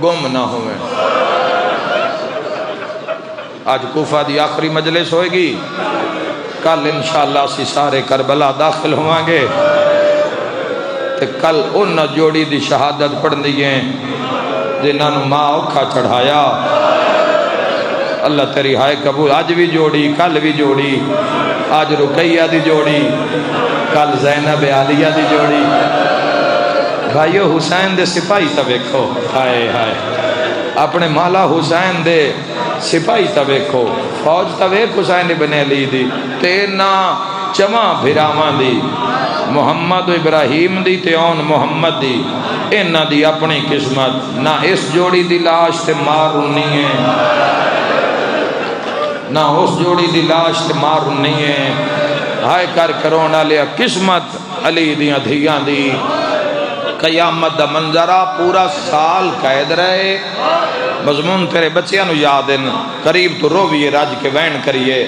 گم نہ ہوئے۔ آج کوفہ دی آخری مجلس ہوئے گی، کل انشاءاللہ اسی سارے کربلا داخل ہوئیں گے تے کل ان جوڑی دی شہادت پڑھ دیئے جنہاں نو ماں اوکھا چڑھایا۔ اللہ تیری ہائے قبول، آج بھی جوڑی کل بھی جوڑی آج رقیہ دی جوڑی، کل زینب عالیہ دی جوڑی. بھائیو حسین دے سپاہی تا ویکھو، ہائے ہائے اپنے مولا حسین دے سپاہی تا ویکھو، فوج تا ویکھ حسین ابن علی دی تینا چواں بھراواں دی، محمد و ابراہیم دی تے اون محمد دی، انہاں دی اپنی قسمت. نہ اس جوڑی دی لاش تے مارونی ہے، نہ اس جوڑی دی لاش تے مارونی ہے. ہائے کر کرونا لیا قسمت علی دیاں دھیاں دی. قیامت دا منظرہ پورا سال قید رہے. مضمون تیرے بچیاں نو یاد ہیں، قریب تو رویے رج کے وین کریے.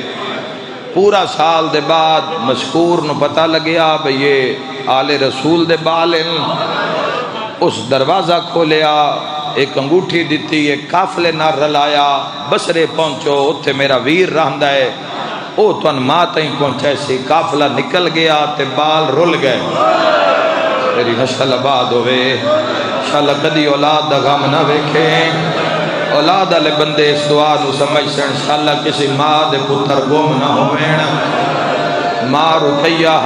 پورا سال دے بعد مشکور نو پتہ لگیا بھئی یہ آل رسول دے بال ہیں. اس دروازہ کھولیا، ایک انگوٹھی دیتی، ایک قافلے نار رلایا، بسرے پہنچو اتھے میرا ویر رہندا ہے. او تن ماں تائیں پہنچے سی، قافلہ نکل گیا تے بال رل گئے. میری نسل آباد ہوئے، انشاءاللہ کدی اولاد دا غم نہ ویکھیں. اولاد والے بندے اس دعا نو سمجھ سن، انشاءاللہ کسی ماں دے پتر گم نہ ہوئیں. ماں رقیہ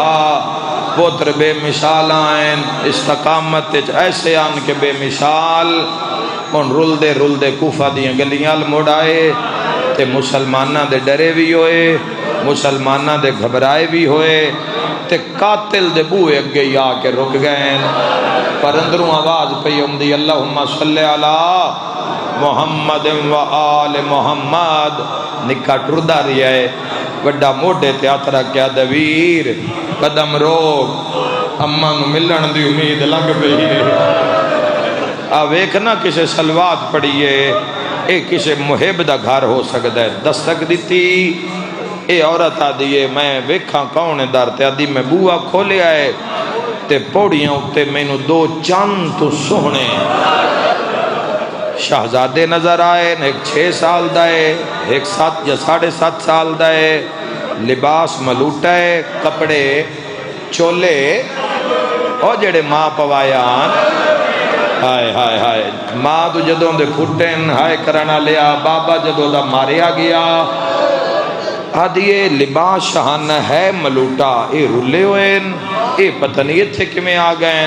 پتر بے مثال آئین، استقامت ایسے آن کے بے مثال. ان رل دے کوفہ دیاں گلیاں مڑ آئے تے مسلمانہ دے ڈرے بھی ہوئے، مسلمانہ دے گھبرائے بھی ہوئے تے قاتل دے بوئے اگے آ کے رک گئے. پر اندروں آواز پہ امدی اللہم صلی علی محمد و آل محمد. نکا ٹردہ رہا ہے، وڈا موڈے تے ہاتھ رکھیا دویر قدم روک، اماں نو ملن دی امید لگ پئی ہے. آ ویکھنا کسے سلوات پڑھیے، اے کسے محب دا گھر ہو سکتا ہے. دستک دیتی اے عورت آدیے میں ویکھاں کون در تے آدی میں بوا کھولے آئے تے پوڑیاں اتے میں نو دو چند تو سوہنے شہزادے نظر آئے. ایک 6 سال دائے، ایک 7 یا 7.5 سال دائے. لباس ملوٹا ہے، کپڑے چولے او جڑے ماں پوایان. ہائے ہائے ہائے ماں تو جدوں دے پھٹن ہائے کرانا لیا، بابا جدوں دا ماریا گیا. آدھیے لباس شہانہ ہے ملوٹا، اے رلے ہوئے اے پتہ نہیں اتھے کمیں آ گئے.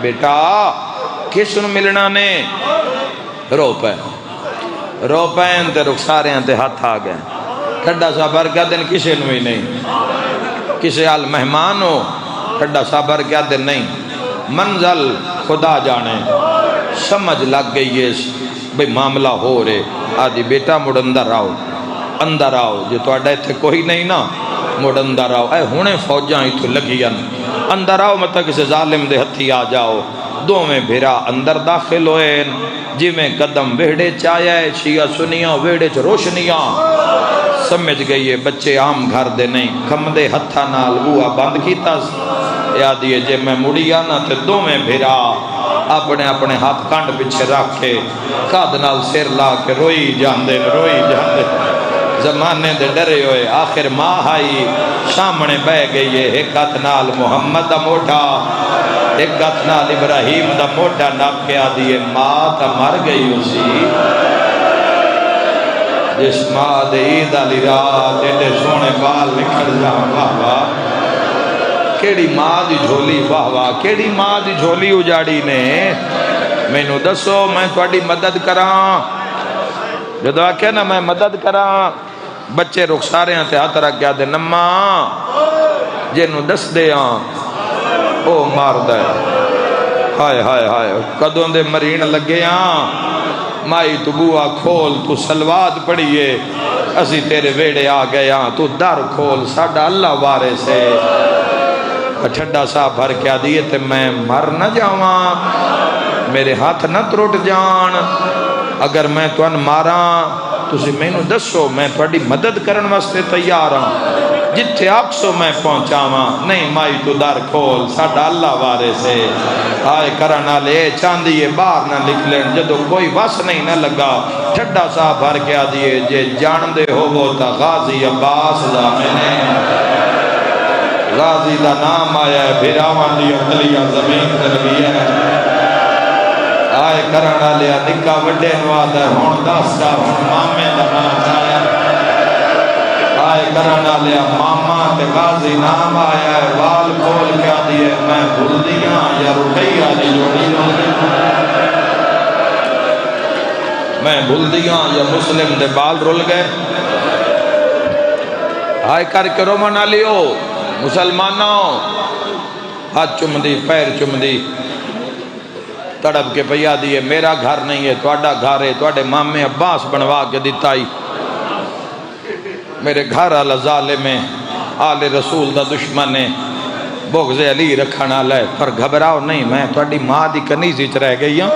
بیٹا کس نو ملنا نے؟ رو پین تے رخسارے تے ہاتھ آ گئے. ٹھڈا صبر کیا دن کسے نو ہی نہیں، کسے آل مہمان ہو ٹھڈا صبر کیا دن نہیں. منزل خدا جانے، سمجھ لگ گئی ہے بھئی معاملہ ہو رہے. آدھی بیٹا مڑ اندر آؤ، اندر آؤ، جو تو اڈا تھے کوئی نہیں نا، مڑ اندر آؤ. اے ہونے فوجاں ہی تو لگی اندر آؤ، مطلب کسی ظالم دے ہتھی آ جاؤ. دو میں بھیرا اندر داخل ہوئے، جی میں قدم ویڑے چایا ہے، شیعہ سنیاں ویڑے چ روشنیاں. سمجھ گئی ہے بچے عام گھر دے نہیں، کم دے ہتھا نال بوا بند کیتا. یادیے جے میں مڑیا نا تے دو میں بھیرا اپنے اپنے ہاتھ کانڈ پیچھے رکھ کے قد نال سر لا کے روئی جاندے. زمانے دے ڈرے ہوئے. آخر ماں آئی سامنے بہ گئی ہے، ایک ہاتھ نال محمد دا موٹا، ایک ہاتھ نال ابراہیم دا موٹا ناپ کے آدھی ہے. ماں تا مر گئی اسی جس ماں دے عید علی رات ایڈے سونے بال نکھڑ جاؤں. واہ واہ کیڑی ماں دی جھولی، واہ واہ کیڑی ماں دی جھولی اجاڑی نے. میں نو دسو میں تھوڑی مدد کراں. جدو آکھیا نا میں مدد کراں، بچے رخسارے ہیں تے ہاتھ رکھ گیا دے نما جے نو دس دے آن او مار دے. ہائے ہائے ہائے کدوں دے مرین لگے آن. مائی تو بوا کھول، تو سلوات پڑھیے، اسی تیرے ویڑے آ گئے آن. تو در کھول، ساڑھا اللہ وارے سے. ٹھڈا سا بھر کیا دیئے تے میں مر نہ جاواں، میرے ہاتھ نہ ترٹ جان. اگر میں تو ان ماراں تسی میں نو دسو، میں تھوڑی مدد کرن واسطے تیار ہاں، جتھے آپ سو میں پہنچاواں. نہیں مائی تو در کھول، ساڑھا اللہ وارے سے. آئے کرنا لے چاندیے باہر نہ نکلن. جدو کوئی وس نہیں نہ لگا ٹھڈا سا بھر کیا دیئے جے جان دے ہو وہ تا غازی عباس دا. میں نے غازی دا نام آیا ہے، بھیراوان دی اقلیہ زمین تلوی ہے. آئے کرنا لیا نکا وڈے نواد ہے، ہون داستا ہون مامے دا نام آیا. آئے کرنا لیا ماما تے غازی نام آیا ہے، وال کھول کیا دیے میں بھول دیاں یا رقیہ دی جوڑی میں بھول دیاں یا مسلم دے بال رول گئے. ہائے کر کے رو منا لیو مسلمانوں، ہاتھ چم دی پیر چم دی تڑپ کے پیا دیے میرا گھر نہیں ہے تواڈا گھر ہے، تواڈے مامے عباس بنوا کے دیتا ہی میرے گھر والا ظالم ہے، آل رسول دا دشمن ہے، بغض علی رکھنا لے. پر گھبراؤ نہیں، میں تواڈی ماں دی کنیزی چ رہ گئی ہوں،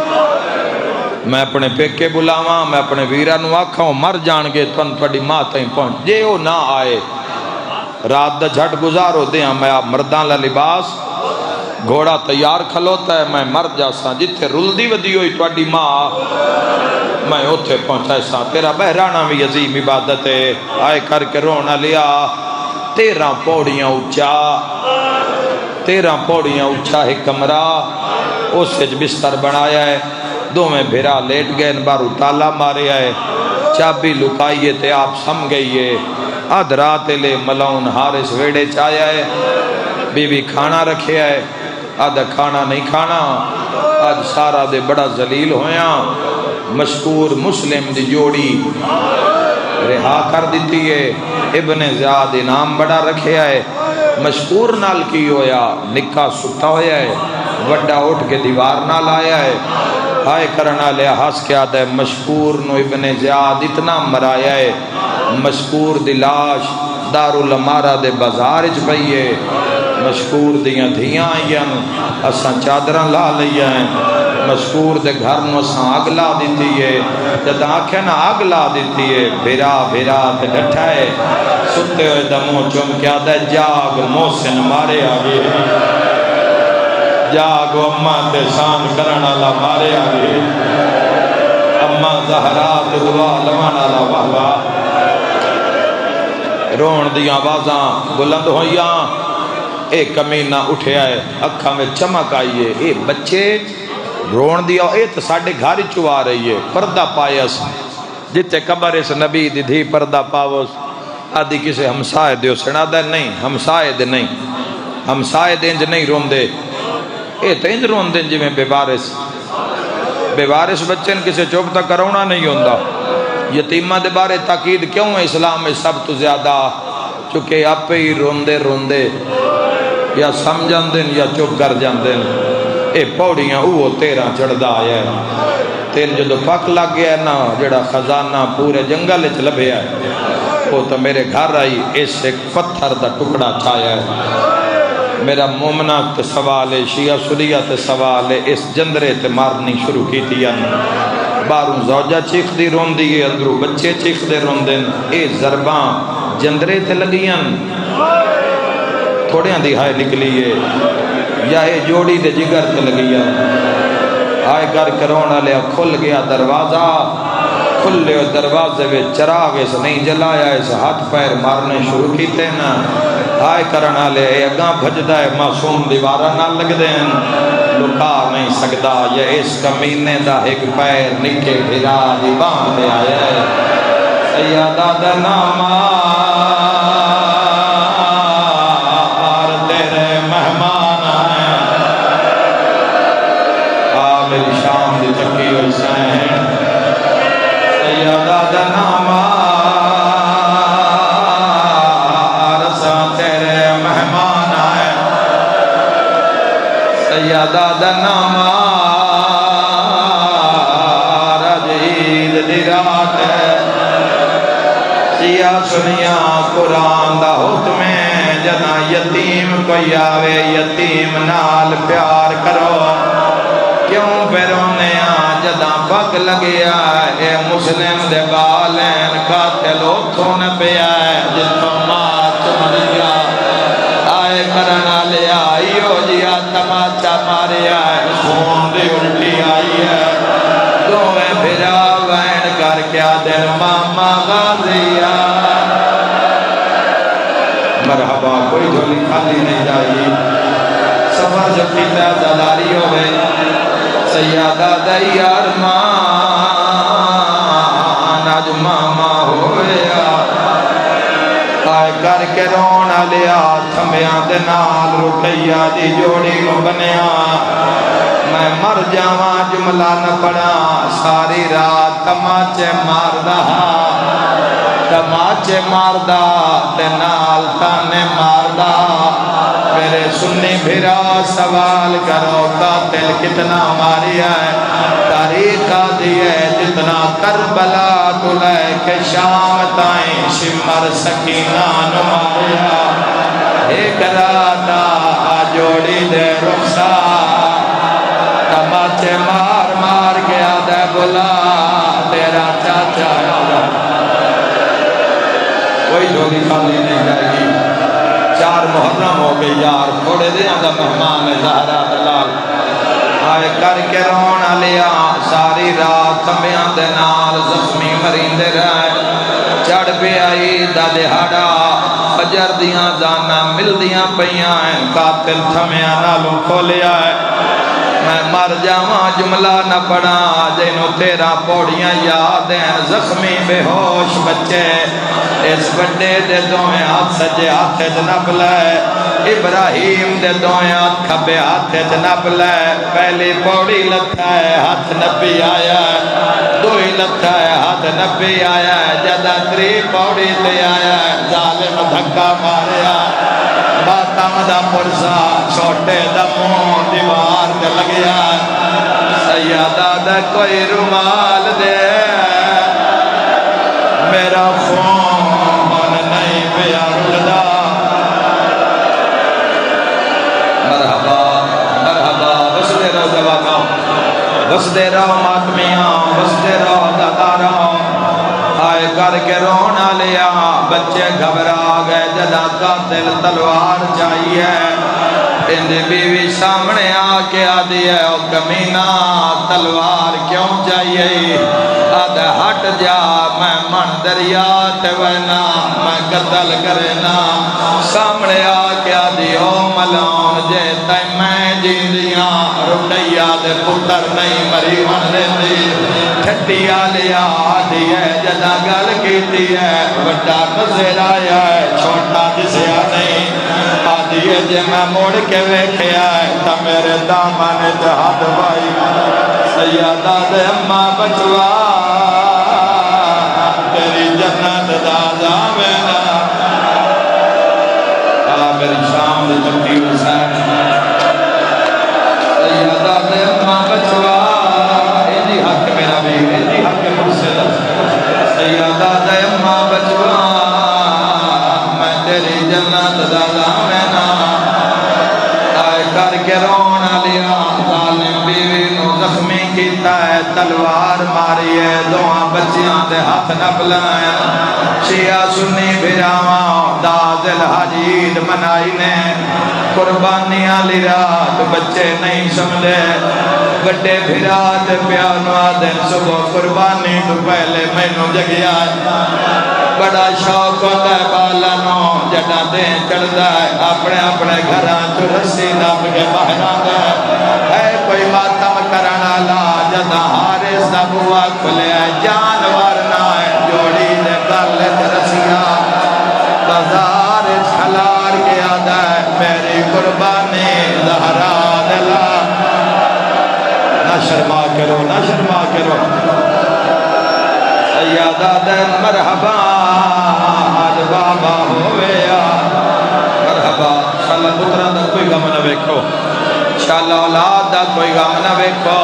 میں اپنے پیکے بلاواں، میں اپنے ویراں نوں آکھاں مر جان گے تواڈی ماں تائیں پہنچ. جے او نہ آئے رات دا جھٹ گزارو دیاں میں آپ مرداں لا لباس گھوڑا تیار کھلوتا ہے، میں مر جاساں جتھے رلدی ودی ہوئی تواڈی ماں میں اوتھے پہنچا سا. تیرا بہرانا بھی عظیم عبادت ہے. آئے کر کے رونا لیا 13 پوڑیاں اونچا 13 پوڑیاں اونچا ایک کمرہ اس وچ بستر بنایا ہے، دو میں بھیرا لیٹ گئے بارو تالا مارے آئے، چابی لکائیے تے آپ سم گئیے. آدھ رات لے ملون حارس ویڑے چایا ہے، بی بی کھانا رکھے آئے، آدھا کھانا نہیں کھانا. آج سارا دے بڑا ذلیل ہویا، مشکور مسلم دی جوڑی رہا کر دیتی ہے. ابن زیاد انعام بڑا رکھے آئے، مشکور نال کی ہویا نکاح ستا ہویا ہے، وڈا اٹھ کے دیوار نال آیا ہے. ہائے کرنا لیا ہس کے آدھا ہے مشکور نو ابن زیاد اتنا مرایا ہے، مشکور دی لاش دارالامارہ دے بازار اچ پئیے، مشکور دیاں دھیاں آئیاں اساں چادراں لا لئیاں ہیں، مشکور دے گھر نو اساں آگ لا دیتی ہے. جد آنکھیں نا آگ لا دیتی ہے، بھیرا بھیرا تے ڈٹھا ہے ستے ہوئے دموں چم کیا دے جاگ محسن مارے آگے، جاگ اماں تے شان کرنا لا مارے آگے، اماں زہرا تے دعا لوانا لا واہ واہ. رون دیاں آوازاں بلند ہویاں، ایک کمینہ اٹھے آئے اکھاں میں چمک آئیے، اے بچے رون دیا اے تو ساڑھے گھاری چوا رہی ہے. پردہ پایس جتے قبر اس نبی دی دھی پردہ پاوس. آدھی کسے ہمسائے دیو سنا دے نہیں، ہمسائے دے نہیں، ہمسائے دے انج نہیں رون دے، اے تو انج رون دے جی میں بے وارث بچن کسے چوبتا کرونا نہیں ہوندہ. یتیمہ دے بارے تاکید کیوں ہے اسلام میں سب تو زیادہ؟ چونکہ آپ ہی روندے یا سمجھن دن یا چپ کر جان دن. اے پوڑیاں اوہ 13 چڑھدا آیا ہے، تین جدو پک لگ گیا ہے نا جڑا خزانہ پورے جنگل اچ لبھیا ہے وہ تو میرے گھر آئی اس ایک پتھر دا ٹکڑا چھایا ہے. میرا مومنہ تے سوال ہے، شیعہ سنیہ تے سوال ہے، اس جندرے تے مارنی شروع کی تھی باروں زوجہ چیخ دی رون دی، اندروں بچے چیخ دے رون دن. اے ضرباں جندرے تے لگیاں تھوڑیاں دی ہائے نکلیے یا اے جوڑی دے جگر تے لگیاں. آئے کر کرونا لیا کھل گیا دروازہ، کھلے دروازے میں چراغ اس نہیں جلایا، اس ہاتھ پیر مارنے شروع کی نا. آئے کرنا لے اگاں بھجدہ ہے معصوم دیوارہ نہ لگ دین، لکا نہیں سکتا یہ اس کمینے دا ایک پیر نکے بھرا دی باندھ دے آیا ہے. سیادہ دا نامار تیرے مہمان آئے، آ میری شام دی چکی ہوئی سین. سیادہ دا نامار تیرے مہمان آئے، سیادہ دا نامار عید دی رات ہے. سیاہ سنیا قرآن دا حکم ہے، جنا یتیم کوئی آوے یتیم نال پیار کرو. کیوں پیرونے جداں پک لگیا اے مسلم دے بالین قاتل اتھوں نہ پیا ہے جتوں ماں چمڑیا. آئے کرنا لیا ایو جیا تماچا ماریا ہے، خون دی الٹی آئی ہے. دوویں بھرا وین کر کیا دن ماما غازیا. مرحبا کوئی جھولی خالی نہیں جائی، سفر جو پیتا زداری ہوئے. سیادہ دیار مان آج ماما ہویا. آئے کر کے رونا لیا تھمبیاں دے نال رقیہ دی جوڑی نو بنیا میں مر جاواں جملہ نہ پڑھا ساری رات تماچے ماردا تماچے ماردا تے نال تانے ماردا میرے سنی بھرا سوال کرو قاتل کتنا ماریا ہے تاریخ دی ہے جتنا کربلا تو لے کے شام تائیں شمر سکینہ نو ماریا ایک راتا جوڑی دے رخسار تماچے مار مار گیا دے بلا تیرا چاچا کوئی جوڑی خالی نہیں جائے گی 4 محرم ہو گئی یار تھوڑے دیاں دا مہمان ہے زہرا دلال آئے کر کے رونا لیا ساری رات تھمبیاں دے نال زخمی مریندے رہے چڑھ پہ آئی دا دہاڑا فجر دیاں جانا مل دیاں پیاں ہیں قاتل تھمیاں نالوں کھولیا ہے میں مر جاواں جملہ نہ پڑھا جنوں 13 پوڑیاں یاد ہیں زخمی بے ہوش بچے اس بڑے دے دوئے ہاتھ سجے ہاتھ جنب لے ابراہیم دے دوئے ہاتھ کھبے ہاتھ جنب لے پہلی پوڑی لتھا ہے ہاتھ نبی آیا ہے دوئی لتھا ہے ہاتھ نبی آیا ہے جدہ 3 پوڑی لے آیا ہے ظالم دھکا ماریا باتاں دا پرسا چھوٹے دموں دیوار دے لگیا سیادہ دا کوئی رومال دے میرا خون نہیں پیا رلدا مرحبا مرحبا بسدے رہو جوانوں بسدے رہو ماتمیاں بسدے رہو داداراں آئے کر کے رونا لیا بچے گھبرا گئے جدا قاتل تلوار چاہیے اندھی بیوی سامنے آکے آدھی ہے او کمینہ تلوار کیوں چاہیے آدھے ہٹ جا میں من دریا وینا میں قتل کرنا سامنے آکے آدھی او ملون جے تائیں میں جیندیاں رقیہ دے پتر نہیں مری من لیندی ٹھٹی آلیا آدھی ہے جدا گل کیتی ہے بڑا نظر آیا ہے چھوٹا دسیا نہیں آدھی ہے جے میں موڑ کے ویکھے آئے تا میرے دامن جہاد بھائی سیادہ دے اماں بچوا تیری جنت دا جاوینا میری شام دے جمعی حسین سیادہ دے اماں بچوا ایدی حق میرا بھی ایدی حق مرسل سیادہ دے اماں بچوا میں تیری جنت دا جاوینا کر کے رونا لیا ظالم بیوی نو زخمی کیتا ہے تلوار ماری ہے دعا بچیاں دے ہاتھ نہ بلائیں شیعہ سنی بھراواں دازل حجید منائی نے قربانیاں لی رات بچے نہیں سمجھے بڑے بھرات پیانو آدھن صبح قربانی تو پہلے میں نو جگیا بڑا شوق ہوتا ہے بالانو جڑا دیں چڑھتا ہے اپنے اپنے گھران تو رسی نب کے باہران ہے کوئی ماتم کرنا لا جدا حارس دا بوا کھلے ہے جانور نہ ہے جوڑی دے گلت رسیا بازار کھلار کے آدھا ہے میری قربانی زہرا دلا نہ شرما کرو نہ شرما کرو سیادہ دن مرحبا آج بابا ہویا مرحبا انشاءاللہ پترہ دا کوئی غم نہ بیکھو انشاءاللہ اولاد دا کوئی غم نہ بیکھو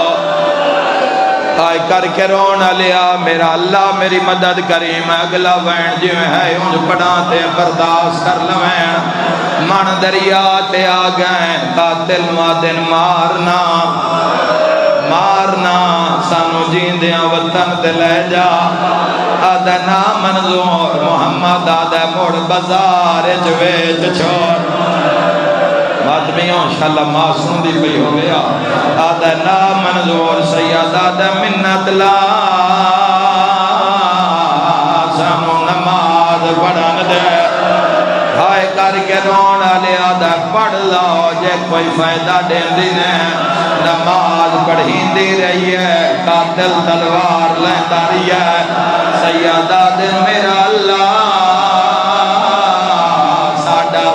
آئے کر کے رونا لیا میرا اللہ میری مدد کریم اگلا وین جو ہے انج پڑھاتے برداشت کر لوین من دریا تے آگئیں قاتل مادن مارنا مارنا سانو جیندیاں وطن دے لے جا آدھا نا منظور محمد آدھا موڑ بازار جویج چھوڑ مادمیوں انشاءاللہ معصوم دی پئی ہو گیا آدھا نا منظور سید آدھا منت لا سانو نماز پڑھن دے ہائے کر کے رونا لے آدھا پڑھ لاؤ جے کوئی فائدہ دین دی نے نماز پڑھیں دی رہی ہے قاتل تلوار لیندہ رہی ہے سیادہ دن میرا اللہ ساڑھا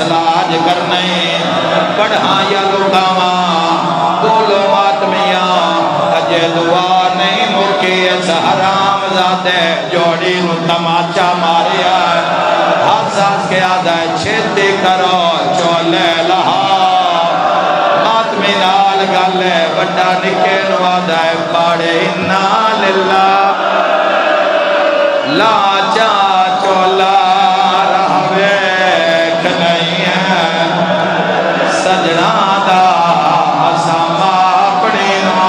فیصلہ آج کرنے پڑھا یا لکاوا بولو ماتمیاں اجے دعا نہیں مکی اس حرام زادے جوڑی نو تماچا ماریا ہاتھ ساتھ کے آدھا چھتی کرو چولے لہا ماتمی نال گالے وڈا نکے نو آدھا پاڑے انا للہ لا جا چولا رہوے کھنائی ہے سجنا دا ساما پڑی نو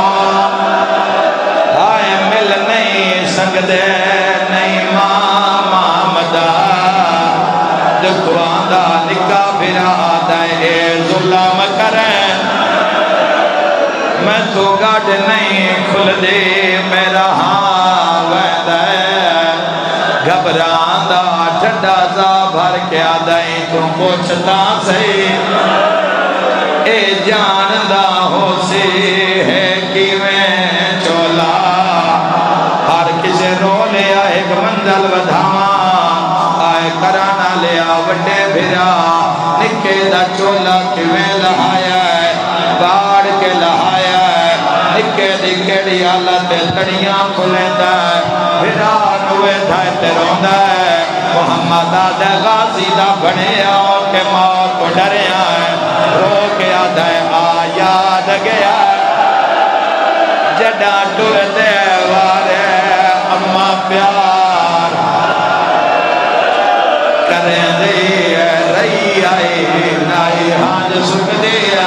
آئے مل نہیں سکدے نہیں ماں مدہ دکھوان دا نکا بھرا دے ظلم کریں میں تو گاڑ نہیں کھل دے میرا ہاں ویدہ گھبران دا ٹھڈا سا بھر کے آدھائی تم پوچھتا سی اے جان دا ہو سی ہے کی میں چولا ہر کسے رو لیا ایک منزل ودھاما آئے کرانا لیا وڈے بھرا نکے دا چولا کی میں لہایا ہے باڑ کے لہایا ہے نکے دی کیڑی آلت تڑیاں کھلیتا ہے بھرا نوے دھائے تیروندہ ہے محمد آدھے غازی دا بڑے آؤ کے موت کو ڈرے آئے رو کے آدھے آیاد گیا جڈا ٹر دے وارے اما پیار کریں دی رہی آئی نائی ہانج سکھ دیا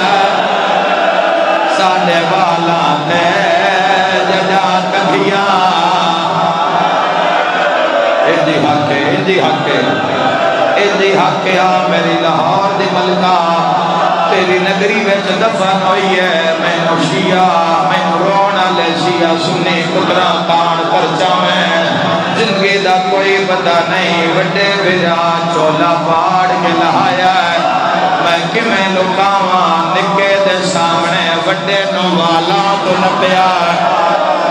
ساڑھے والا دے جڈا کدھیاں ایدی حق ہے میری لاہور دی ملکہ تیری نگری ویچ دفن ہوئی ہے میں شیعہ میں رونا لے شیعہ سنی کترا کان پرچا میں زندگی دا کوئی پتہ نہیں وڈے بھرا چولا پاڑ کے لہایا ہے میں کمیں لکاواں نکے دے سامنے وڈے نوالا تو نپیا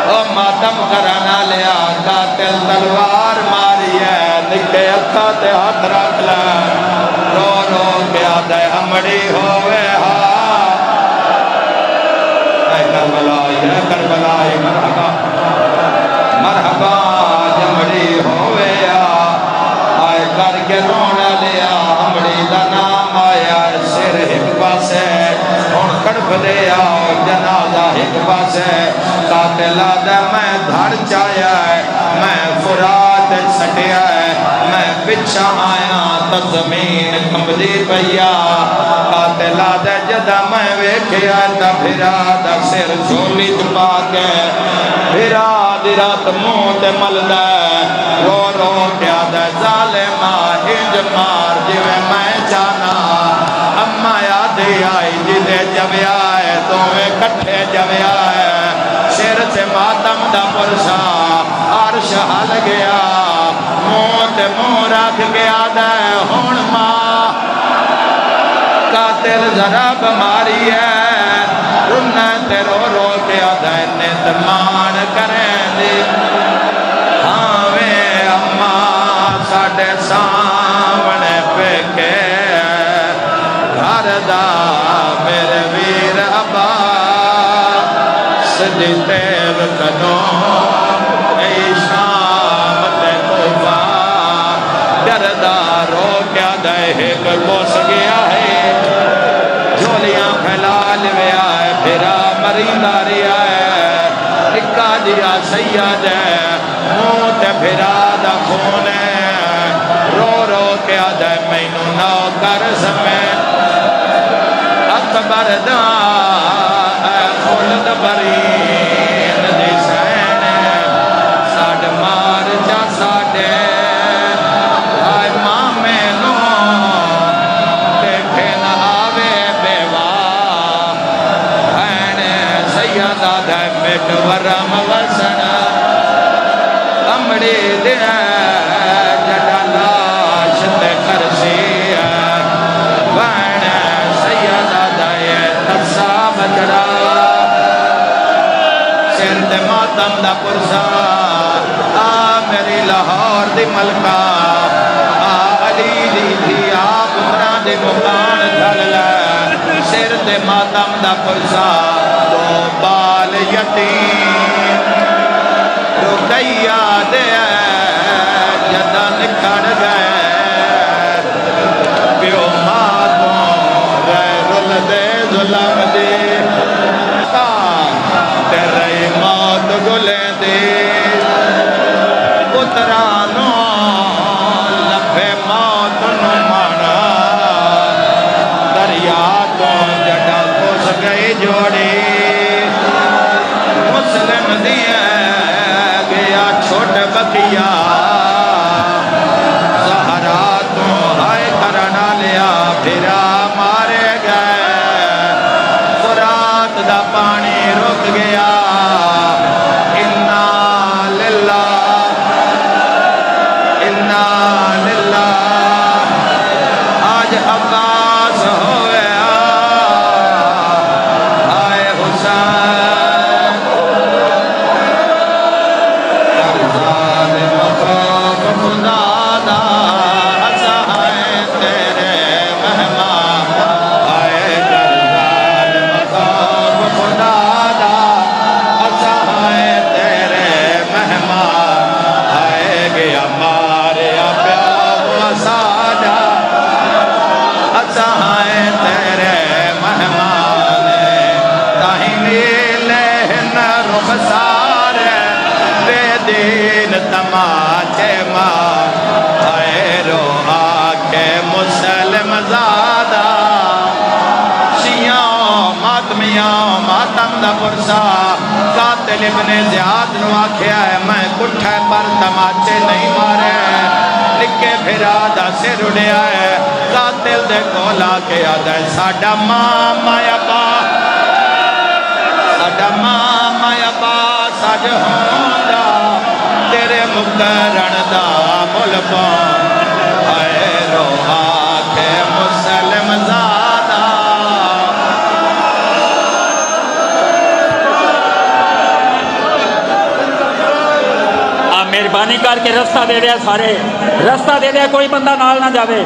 او ماتم کرانا لیا قاتل تلوار ماری ہے نکے اکھا تے ہاتھ رکھ لے رو رو کے آدھے ہمڑی ہوئے ہاں اے کربلائی مرحبا مرحبا جمڑی ہوئے آئے کر کے رونا لیا ہمڑی دا نام آیا سر ایک پاسے ہون کڑپ دے آؤ جنازہ ایک پاسے قاتل آدھے میں دھڑ چایا ہے میں فرات سٹیا ہے میں پچھا آیا تو زمین کمبدی پیا قاتل آدھے جدہ میں ویکھیا تا بھرا دا سر جھولی چھپا کے بھرا دی رات منہ تے ملدہ رو رو کے آدھے ظالمہ ہنج مار جویں میں جانا اما یادی آئی جدے جبیا ہے تو میں کٹھے جبیا ہے سر سے ماتم دا پرسا عرش حل گیا موت منہ رکھ گیا دے ہون ماں قاتل ذرا بماری ہے رنہ تے رو رو کے آدھے نتمان کریں دی ہاں وے اما ساڑھے سامنے پہ کے گھر دا میرے ویر ابا سدی تیب کنوں ای شام تے کوبا ڈردہ رو کیا دے ایک بوس گیا ہے جھولیاں پھیلا لیا ہے پھرا مریندہ ریا ہے نکا دیا سید ہے موت پھرا دا خون ہے رو رو کیا دے مینو نو کر سمیں اکبر دا خلد برین دی سین ساڑ مار جا ساڑے آئے ماں میں نو دیکھے نہ آوے بیوا این سیدہ دے مٹ ورم وسن امڑی دے جڑا لاش تے کرسی وین سیدہ دے ترسا بجڑا سند ماتم دا پرسا آ میری لاہور دی ملکہ آ علی دی تھی آ پتران دی مقام تے ماتم دا پرسا دو بال یتیم رقیہ دے جدن کھڑ گئے پیو ماں تو غیر دے ظلم دے تیرے موت گلیں دے پترانو لفے موت نو مانا دریا تو جڑا پوس گئی جوڑی مسلم دیا گیا چھوٹ بکیا سہرا تو ہائے کرنا لیا پھرا مارے گئے فرات دا پانی رک گیا انا للہ آج عباس ہوئے آئے حسین کرزال مقام خدا دا اسائے تیرے مہمان آئے کرزال مقام خدا دا اسائے تیرے مہمان آئے گیا مارے پیاو ساڈا اسائے تیرے مہمان تاہیں نیلے نہ رخسار بے دین تماچے ماں آئے رو آکے مسلم زادہ شیعوں ماتمیاں ماتم دا پرسا قاتل ابن زیاد نو آکھیا ہے میں کٹھے پر تماچے نہیں مارے لکھے پھرا دا سر اڑیا ہے قاتل دے کولا کے آدھا ہے ساڑا ماما یا با ساڑا ماما یا با ساڑ ہوندا تیرے مقرن دا ملکوں آئے رو آکھے مسلم زادہ مہربانی کر کے رستہ دے دیا سارے رستہ دے دیا کوئی بندہ نال نہ جاوے